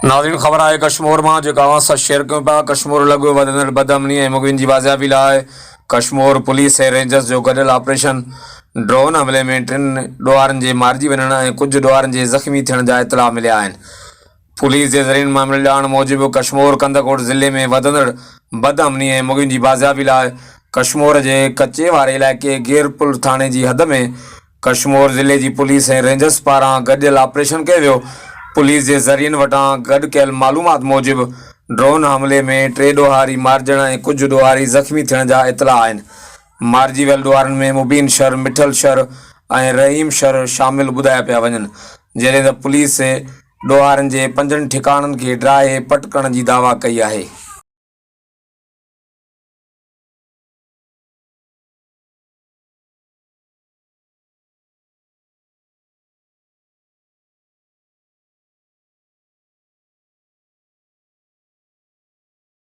नाज़रीन ख़बर आहे कश्मीर मां जो गांव सां शेयर कयूं पिया। कश्मीर लॻो वधंदड़ बदअमनी ऐं मुग़ियुनि जी बाज़ियाबी लाइ कश्मीर पुलिस ऐं रेंजर्स जो गॾियल ऑपरेशन ड्रोन हमले में 3 ॾोहारनि जे मारिजी वञण ऐं कुझु ॾोहारनि जे ज़ख़्मी थियण जा इतला मिलिया आहिनि। पुलिस जे ज़रियनि मां मिलियल ॼाण मूजिबि कश्मीर कंदकोट ज़िले में वधंदड़ बदअमनी ऐं मुग़ियुनि जी बाज़ियाबी लाइ कश्मीर जे कचे वारे इलाइक़े गेरपुर थाणे जी हद में कश्मीर ज़िले जी पुलिस ऐं रेंजर्स पारां गॾियल ऑपरेशन कयो वियो। पुलिस जे ज़रियनि वटां गॾु कयल मालूमात मूजिबि ड्रोन हमले में 3 ॾोहारी मारिजण ऐं कुझु ॾोहारी ज़ख़्मी थियण जा इतला आहिनि। मारिजी वियल ॾोहारनि में मुबीन शर, मिठल शर ऐं रहीम शर शामिल ॿुधाया पिया वञनि, जॾहिं त पुलिस ॾोहारनि जे 5 ठिकाणनि खे ड्राहे पट करण जी दावा कई आहे।